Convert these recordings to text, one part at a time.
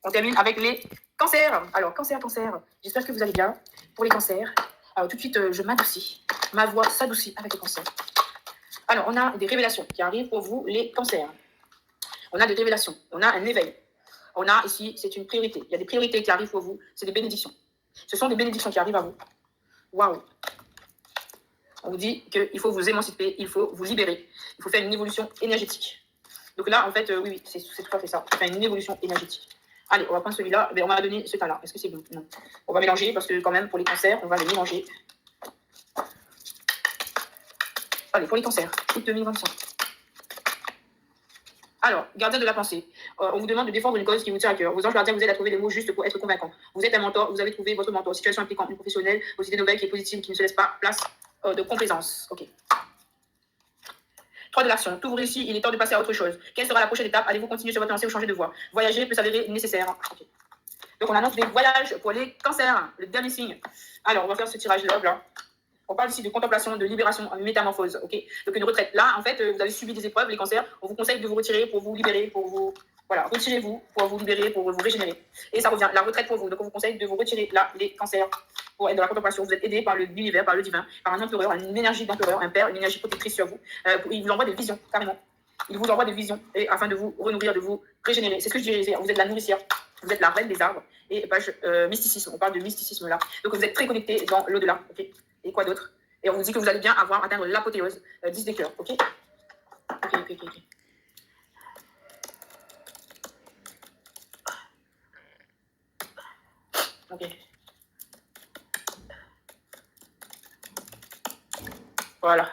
On termine avec les cancers. Alors, cancer. J'espère que vous allez bien. Pour les cancers, alors tout de suite, je m'adoucis. Ma voix s'adoucit avec les cancers. Alors, on a des révélations qui arrivent pour vous, les cancers. On a des révélations. On a un éveil. On a ici, c'est une priorité. Il y a des priorités qui arrivent pour vous. C'est des bénédictions. Ce sont des bénédictions qui arrivent à vous. Waouh! On vous dit qu'il faut vous émanciper, il faut vous libérer. Il faut faire une évolution énergétique. Donc là, en fait, oui, c'est tout à fait ça. Il faut faire une évolution énergétique. Allez, on va prendre celui-là. On va donner ce tas-là. Est-ce que c'est bon? Non. On va mélanger parce que quand même, pour les cancers, on va les mélanger. Allez, pour les cancers, août 2025. Alors, gardien de la pensée. On vous demande de défendre une cause qui vous tient à cœur. Vos anges gardiens vous aident à trouver les mots justes pour être convaincants. Vous êtes un mentor, vous avez trouvé votre mentor. Situation impliquant une professionnelle, aux idées nouvelles qui est positive, qui ne se laisse pas place de complaisance. Ok. 3 de l'action. Tout vous réussit, il est temps de passer à autre chose. Quelle sera la prochaine étape? Allez-vous continuer sur votre lancée ou changer de voie? Voyager peut s'avérer nécessaire. Okay. Donc, on annonce des voyages pour les cancers, le dernier signe. Alors, on va faire ce tirage-là. Là. On parle ici de contemplation, de libération, de métamorphose. Okay. Donc, une retraite. Là, en fait, vous avez subi des épreuves, les cancers. On vous conseille de vous retirer pour vous libérer, pour vous... Voilà, retirez-vous pour vous libérer, pour vous régénérer. Et ça revient, la retraite pour vous. Donc, on vous conseille de vous retirer, là, les cancers, pour être dans la contemplation. Vous êtes aidé par l'univers, par le divin, par un empereur, une énergie d'empereur, un père, une énergie protectrice sur vous. Il vous envoie des visions, carrément. Il vous envoie des visions et afin de vous renourrir, de vous régénérer. C'est ce que je disais. Vous êtes la nourricière. Vous êtes la reine des arbres. Et page mysticisme. On parle de mysticisme là. Donc, vous êtes très connecté dans l'au-delà. Okay. Et quoi d'autre? Et on vous dit que vous allez bien atteindre l'apothéose. 10 des cœurs. Ok. Ok. Voilà.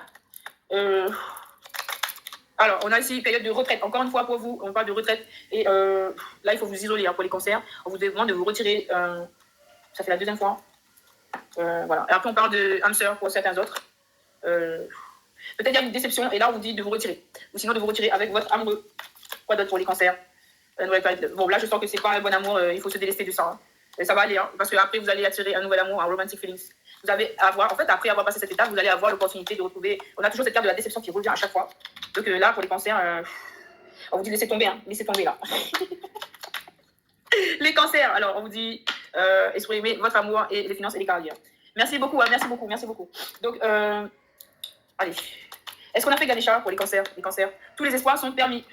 Alors, on a ici une période de retraite. Encore une fois, pour vous, on parle de retraite. Et là, il faut vous isoler pour les cancers. On vous demande de vous retirer. Ça fait la deuxième fois. Voilà. Et après, on parle de âme sœur pour certains autres. Peut-être qu'il y a une déception. Et là, on vous dit de vous retirer. Ou sinon, de vous retirer avec votre amoureux. Quoi d'autre pour les cancers? Bon, là, je sens que c'est pas un bon amour. Il faut se délester de ça. Hein. Et ça va aller. Hein, parce qu'après, vous allez attirer un nouvel amour, un romantic feelings. Vous allez avoir, en fait, après avoir passé cette étape, vous allez avoir l'opportunité de retrouver. On a toujours cette carte de la déception qui revient à chaque fois. Donc là, pour les cancers, on vous dit laissez tomber, hein, laissez tomber là. Les cancers, alors on vous dit exprimez votre amour et les finances et les carrières. Merci beaucoup, hein, merci beaucoup. Donc, allez. Est-ce qu'on a fait Ganesha pour les cancers? Les cancers. Tous les espoirs sont permis.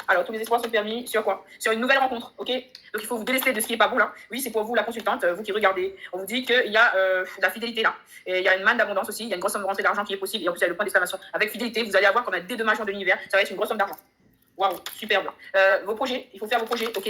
Alors, tous les espoirs sont permis sur quoi? Sur une nouvelle rencontre, ok? Donc, il faut vous délester de ce qui n'est pas bon là. Oui, c'est pour vous la consultante, vous qui regardez. On vous dit qu'il y a de la fidélité là. Et il y a une manne d'abondance aussi, il y a une grosse somme de rentrée d'argent qui est possible. Et en plus, il y a le point d'exclamation. Avec fidélité, vous allez avoir comme un dédommagement de l'univers. Ça va être une grosse somme d'argent. Waouh, superbe. Vos projets, il faut faire vos projets, ok?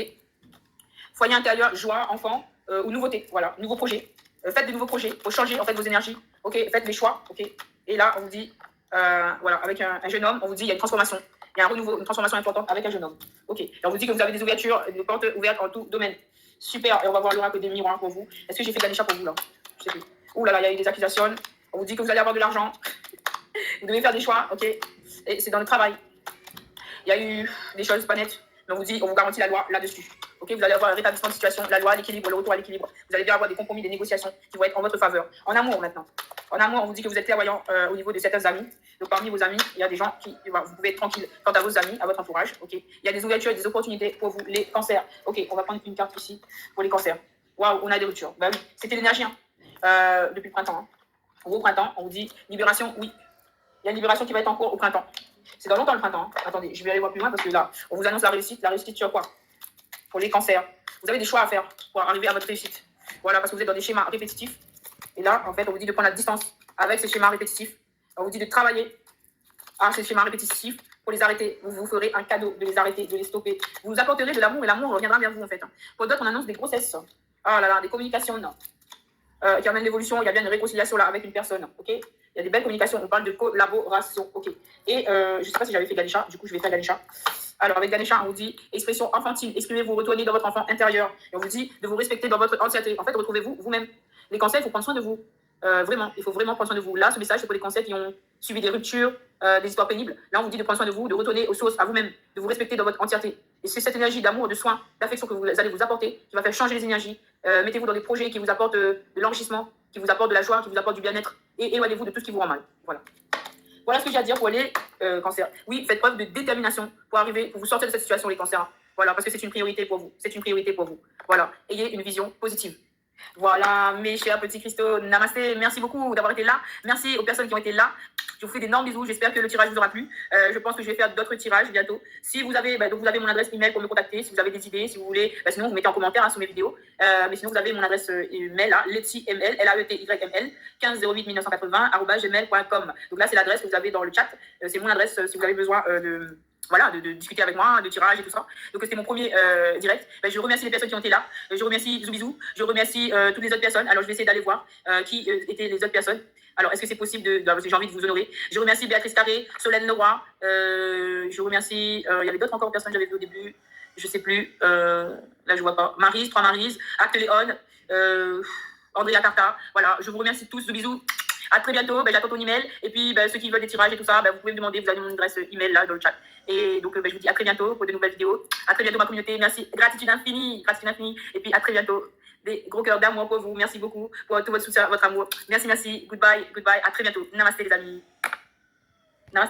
Foyer intérieur, joie, enfant ou nouveauté. Voilà, nouveaux projets. Faites des nouveaux projets. Il faut changer en fait vos énergies. Ok, faites les choix. Ok. Et là, on vous dit, voilà, avec un jeune homme, on vous dit il y a une transformation. Il y a un renouveau, une transformation importante avec un jeune homme. Ok. Et on vous dit que vous avez des ouvertures, des portes ouvertes en tout domaine. Super. Et on va voir l'oracle des miroirs pour vous. Est-ce que j'ai fait Ganesha pour vous là? Je sais plus. Ouh là là, il y a eu des accusations. On vous dit que vous allez avoir de l'argent. Vous devez faire des choix. Ok. Et c'est dans le travail. Il y a eu des choses pas nettes. Mais on vous dit, on vous garantit la loi là-dessus. Ok, vous allez avoir un rétablissement de situation, la loi, l'équilibre, le retour à l'équilibre. Vous allez bien avoir des compromis, des négociations qui vont être en votre faveur. En amour maintenant. En amour, on vous dit que vous êtes clairvoyant au niveau de certains amis. Donc parmi vos amis, il y a des gens qui, vous pouvez être tranquille quant à vos amis, à votre entourage. Ok, il y a des ouvertures et des opportunités pour vous, les cancers. Ok, on va prendre une carte ici pour les cancers. Waouh, on a des ruptures. Ben oui, c'était l'énergie depuis le printemps. Hein. Au printemps, on vous dit libération, oui. Il y a une libération qui va être en cours au printemps. C'est dans longtemps le printemps. Hein. Attendez, je vais aller voir plus loin parce que là, on vous annonce la réussite. La réussite sur quoi? Pour les cancers. Vous avez des choix à faire pour arriver à votre réussite. Voilà, parce que vous êtes dans des schémas répétitifs. Et là, en fait, on vous dit de prendre la distance avec ces schémas répétitifs. On vous dit de travailler à ces schémas répétitifs pour les arrêter. Vous vous ferez un cadeau de les arrêter, de les stopper. Vous vous apporterez de l'amour et l'amour reviendra vers vous, en fait. Pour d'autres, on annonce des grossesses. Ah là là, des communications, non. Qui amènent l'évolution. Il y a bien une réconciliation là avec une personne. Ok? Il y a des belles communications. On parle de collaboration. Ok? Et je ne sais pas si j'avais fait Ganesha. Du coup, je vais faire Ganesha. Alors, avec Ganesha, on vous dit expression enfantine. Exprimez-vous, retournez dans votre enfant intérieur. Et on vous dit de vous respecter dans votre entièreté. En fait, retrouvez-vous vous-même. Les cancers, il faut prendre soin de vous. Vraiment, il faut vraiment prendre soin de vous. Là, ce message, c'est pour les cancers qui ont subi des ruptures, des histoires pénibles. Là, on vous dit de prendre soin de vous, de retourner aux sources, à vous-même, de vous respecter dans votre entièreté. Et c'est cette énergie d'amour, de soin, d'affection que vous allez vous apporter qui va faire changer les énergies. Mettez-vous dans des projets qui vous apportent de l'enrichissement, qui vous apportent de la joie, qui vous apportent du bien-être. Et éloignez-vous de tout ce qui vous rend mal. Voilà. Voilà ce que j'ai à dire pour les cancers. Oui, faites preuve de détermination pour arriver, pour vous sortir de cette situation, les cancers. Voilà, parce que c'est une priorité pour vous. C'est une priorité pour vous. Voilà, ayez une vision positive. Voilà, mes chers petits cristaux, namasté, merci beaucoup d'avoir été là. Merci aux personnes qui ont été là. Je vous fais d'énormes bisous. J'espère que le tirage vous aura plu. Je pense que je vais faire d'autres tirages bientôt. Si vous avez, donc vous avez mon adresse email pour me contacter. Si vous avez des idées, si vous voulez, sinon vous mettez en commentaire sous mes vidéos. Mais sinon vous avez mon adresse email là, letyml, L-A-E-T-Y-M-L, 1508-1980 @gmail.com. Donc là c'est l'adresse que vous avez dans le chat. C'est mon adresse si vous avez besoin de discuter avec moi, de tirage et tout ça. Donc c'était mon premier direct. Je remercie les personnes qui ont été là. Je remercie Zoubizou. Je remercie toutes les autres personnes. Alors je vais essayer d'aller voir qui étaient les autres personnes. Alors est-ce que c'est possible parce que j'ai envie de vous honorer. Je remercie Béatrice Carré, Solène Leroy. Je remercie, il y avait d'autres encore personnes que j'avais vu au début. Je sais plus. Là je vois pas. Maryse, 3 Maryse, Acte Léon, Andrea Carta. Voilà, je vous remercie tous. Zoubizou. À très bientôt, j'attends ton email. Et puis, ceux qui veulent des tirages et tout ça, vous pouvez me demander, vous avez mon adresse email là dans le chat. Et donc, je vous dis à très bientôt pour de nouvelles vidéos. À très bientôt, ma communauté. Merci. Gratitude infinie. Gratitude infinie. Et puis, à très bientôt. Des gros cœurs d'amour pour vous. Merci beaucoup pour tout votre soutien, votre amour. Merci, merci. Goodbye. Goodbye. À très bientôt. Namasté, les amis.